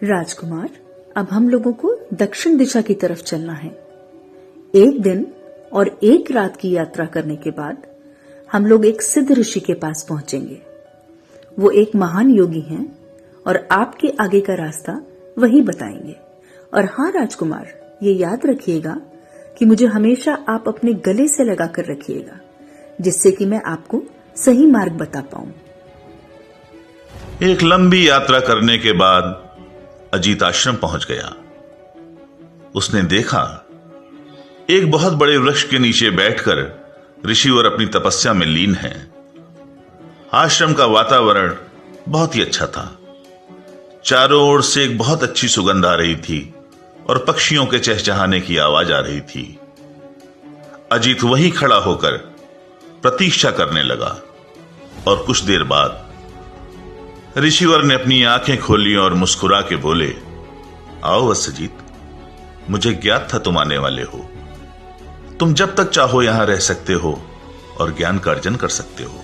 राजकुमार, अब हम लोगों को दक्षिण दिशा की तरफ चलना है। एक दिन और एक रात की यात्रा करने के बाद हम लोग एक सिद्ध ऋषि के पास पहुंचेंगे। वो एक महान योगी हैं और आपके आगे का रास्ता वही बताएंगे। और हाँ राजकुमार, ये याद रखिएगा कि मुझे हमेशा आप अपने गले से लगा कर रखिएगा, जिससे कि मैं आपको सही मार्ग बता पाऊं। एक लंबी यात्रा करने के बाद अजीत आश्रम पहुंच गया। उसने देखा एक बहुत बड़े वृक्ष के नीचे बैठकर ऋषिवर अपनी तपस्या में लीन है। आश्रम का वातावरण बहुत ही अच्छा था। चारों ओर से एक बहुत अच्छी सुगंध आ रही थी और पक्षियों के चहचहाने की आवाज आ रही थी। अजीत वहीं खड़ा होकर प्रतीक्षा करने लगा और कुछ देर बाद ऋषिवर ने अपनी आंखें खोली और मुस्कुरा के बोले, आओ वत्सजीत, मुझे ज्ञात था तुम आने वाले हो। तुम जब तक चाहो यहां रह सकते हो और ज्ञान का अर्जन कर सकते हो।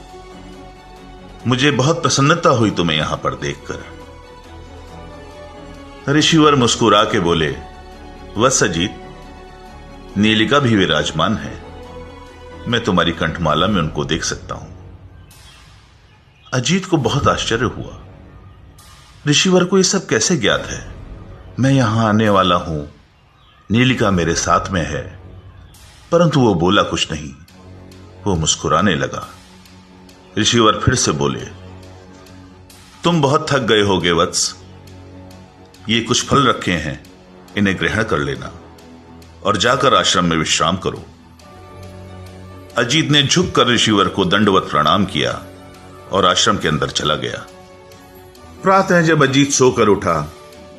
मुझे बहुत प्रसन्नता हुई तुम्हें यहां पर देखकर। ऋषिवर मुस्कुरा के बोले, वत्सजीत, नीलिका भी विराजमान है। मैं तुम्हारी कंठमाला में उनको देख सकता हूं। अजीत को बहुत आश्चर्य हुआ। ऋषिवर को यह सब कैसे ज्ञात है? मैं यहां आने वाला हूं, नीलिका मेरे साथ में है। परंतु वो बोला कुछ नहीं, वो मुस्कुराने लगा। ऋषिवर फिर से बोले, तुम बहुत थक गए होगे वत्स। ये कुछ फल रखे हैं, इन्हें ग्रहण कर लेना और जाकर आश्रम में विश्राम करो। अजीत ने झुककर ऋषिवर को दंडवत प्रणाम किया और आश्रम के अंदर चला गया। प्रातः जब अजीत सोकर उठा,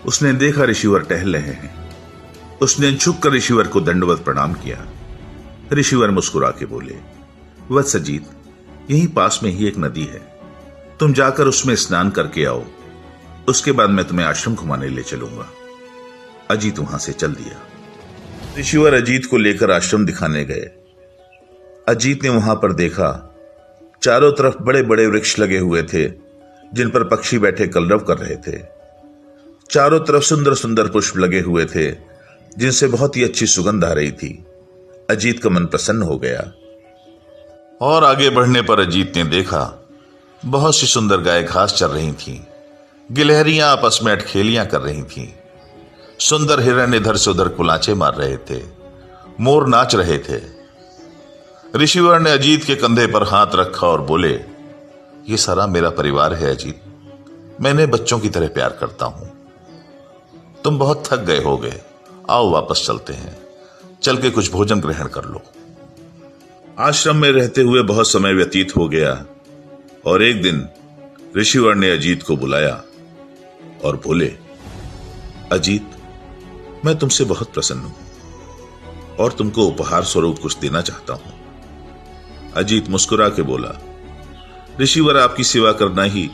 उसने देखा ऋषिवर टहल रहे हैं। उसने झुककर ऋषिवर को दंडवत प्रणाम किया। ऋषिवर मुस्कुरा के बोले, वत्स अजीत, यहीं पास में ही एक नदी है, तुम जाकर उसमें स्नान करके आओ। उसके बाद मैं तुम्हें आश्रम घुमाने ले चलूंगा। अजीत वहां से चल दिया। ऋषिवर अजीत को लेकर आश्रम दिखाने गए। अजीत ने वहां पर देखा चारों तरफ बड़े बड़े वृक्ष लगे हुए थे, जिन पर पक्षी बैठे कलरव कर रहे थे। चारों तरफ सुंदर सुंदर पुष्प लगे हुए थे, जिनसे बहुत ही अच्छी सुगंध आ रही थी। अजीत का मन प्रसन्न हो गया। और आगे बढ़ने पर अजीत ने देखा बहुत सी सुंदर गाय घास चर रही थीं। गिलहरियां आपस में अठखेलियां कर रही थीं। सुंदर हिरण इधर से उधर कुलांचे मार रहे थे। मोर नाच रहे थे। ऋषिवर ने अजीत के कंधे पर हाथ रखा और बोले, ये सारा मेरा परिवार है अजीत। मैं इन्हें बच्चों की तरह प्यार करता हूं। तुम बहुत थक गए होगे, आओ वापस चलते हैं। चल के कुछ भोजन ग्रहण कर लो। आश्रम में रहते हुए बहुत समय व्यतीत हो गया और एक दिन ऋषिवर ने अजीत को बुलाया और बोले, अजीत, मैं तुमसे बहुत प्रसन्न हूं और तुमको उपहार स्वरूप कुछ देना चाहता हूं। अजीत मुस्कुरा के बोला, ऋषिवर, आपकी सेवा करना ही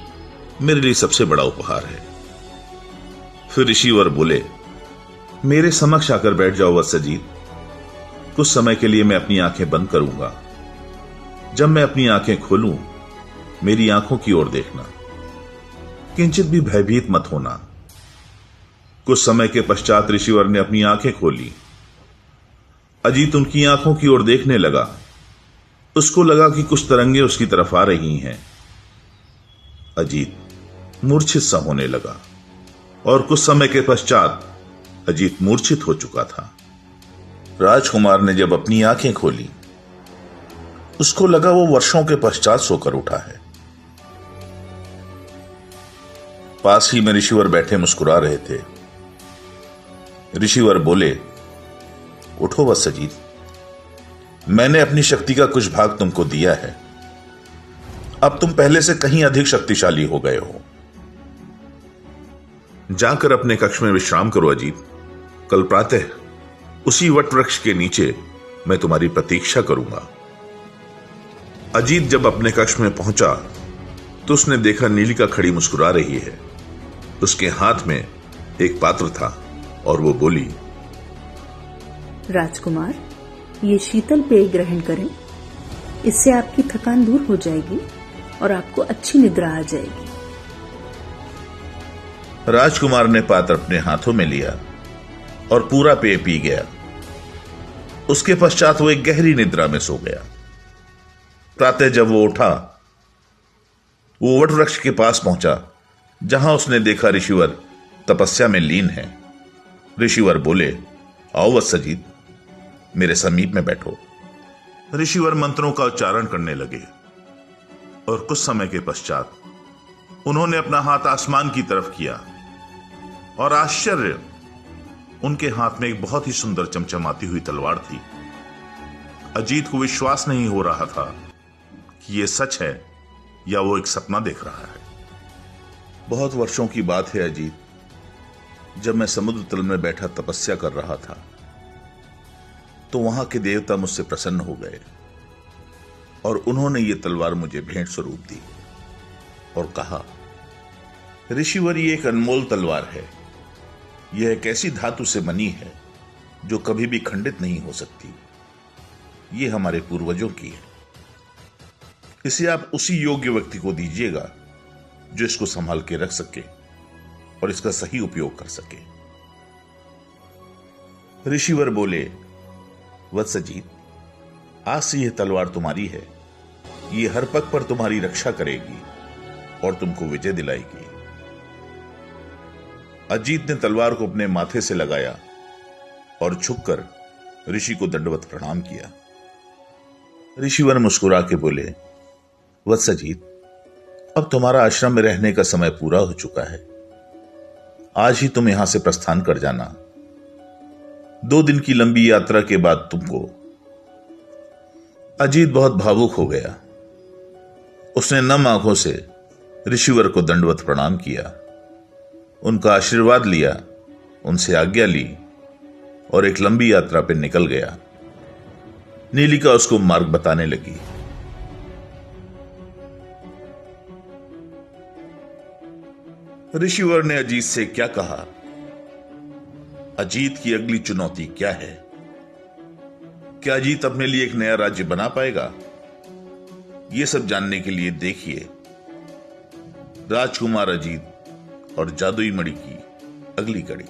मेरे लिए सबसे बड़ा उपहार है। फिर ऋषिवर बोले, मेरे समक्ष आकर बैठ जाओ वत्स अजीत। कुछ समय के लिए मैं अपनी आंखें बंद करूंगा। जब मैं अपनी आंखें खोलूं, मेरी आंखों की ओर देखना। किंचित भी भयभीत मत होना। कुछ समय के पश्चात ऋषिवर ने अपनी आंखें खोली। अजीत उनकी आंखों की ओर देखने लगा। उसको लगा कि कुछ तरंगे उसकी तरफ आ रही हैं। अजीत मूर्छित सा होने लगा और कुछ समय के पश्चात अजीत मूर्छित हो चुका था। राजकुमार ने जब अपनी आंखें खोली, उसको लगा वो वर्षों के पश्चात सोकर उठा है। पास ही में ऋषिवर बैठे मुस्कुरा रहे थे। ऋषिवर बोले, उठो वत्स अजीत, मैंने अपनी शक्ति का कुछ भाग तुमको दिया है। अब तुम पहले से कहीं अधिक शक्तिशाली हो गए हो। जाकर अपने कक्ष में विश्राम करो अजीत। कल प्रातः उसी वट वृक्ष के नीचे मैं तुम्हारी प्रतीक्षा करूंगा। अजीत जब अपने कक्ष में पहुंचा तो उसने देखा नीलिका खड़ी मुस्कुरा रही है। उसके हाथ में एक पात्र था और वो बोली, राजकुमार, ये शीतल पेय ग्रहण करें। इससे आपकी थकान दूर हो जाएगी और आपको अच्छी निद्रा आ जाएगी। राजकुमार ने पात्र अपने हाथों में लिया और पूरा पेय पी गया। उसके पश्चात वो एक गहरी निद्रा में सो गया। प्रातः जब वो उठा, वो वट वृक्ष के पास पहुंचा, जहां उसने देखा ऋषिवर तपस्या में लीन है। ऋषिवर बोले, आओ वत्सजीत, मेरे समीप में बैठो। ऋषिवर मंत्रों का उच्चारण करने लगे और कुछ समय के पश्चात उन्होंने अपना हाथ आसमान की तरफ किया और आश्चर्य, उनके हाथ में एक बहुत ही सुंदर चमचमाती हुई तलवार थी। अजीत को विश्वास नहीं हो रहा था कि यह सच है या वो एक सपना देख रहा है। बहुत वर्षों की बात है अजीत, जब मैं समुद्र तल में बैठा तपस्या कर रहा था तो वहां के देवता मुझसे प्रसन्न हो गए और उन्होंने ये तलवार मुझे भेंट स्वरूप दी और कहा, ऋषिवर, ये एक अनमोल तलवार है। यह एक ऐसी धातु से बनी है जो कभी भी खंडित नहीं हो सकती। ये हमारे पूर्वजों की है। इसे आप उसी योग्य व्यक्ति को दीजिएगा जो इसको संभाल के रख सके और इसका सही उपयोग कर सके। ऋषिवर बोले, वत्सजीत, आज से यह तलवार तुम्हारी है। ये हर पग पर तुम्हारी रक्षा करेगी और तुमको विजय दिलाएगी। अजीत ने तलवार को अपने माथे से लगाया और झुककर ऋषि को दंडवत प्रणाम किया। ऋषिवर मुस्कुरा के बोले, वत्सजीत, अब तुम्हारा आश्रम में रहने का समय पूरा हो चुका है। आज ही तुम यहां से प्रस्थान कर जाना। 2 दिन की लंबी यात्रा के बाद तुमको। अजीत बहुत भावुक हो गया। उसने नम आंखों से ऋषिवर को दंडवत प्रणाम किया, उनका आशीर्वाद लिया, उनसे आज्ञा ली और एक लंबी यात्रा पर निकल गया। नीलिका उसको मार्ग बताने लगी। ऋषिवर ने अजीत से क्या कहा, अजीत की अगली चुनौती क्या है, क्या अजीत अपने लिए एक नया राज्य बना पाएगा? यह सब जानने के लिए देखिए राजकुमार अजीत और जादुई मणि की अगली कड़ी।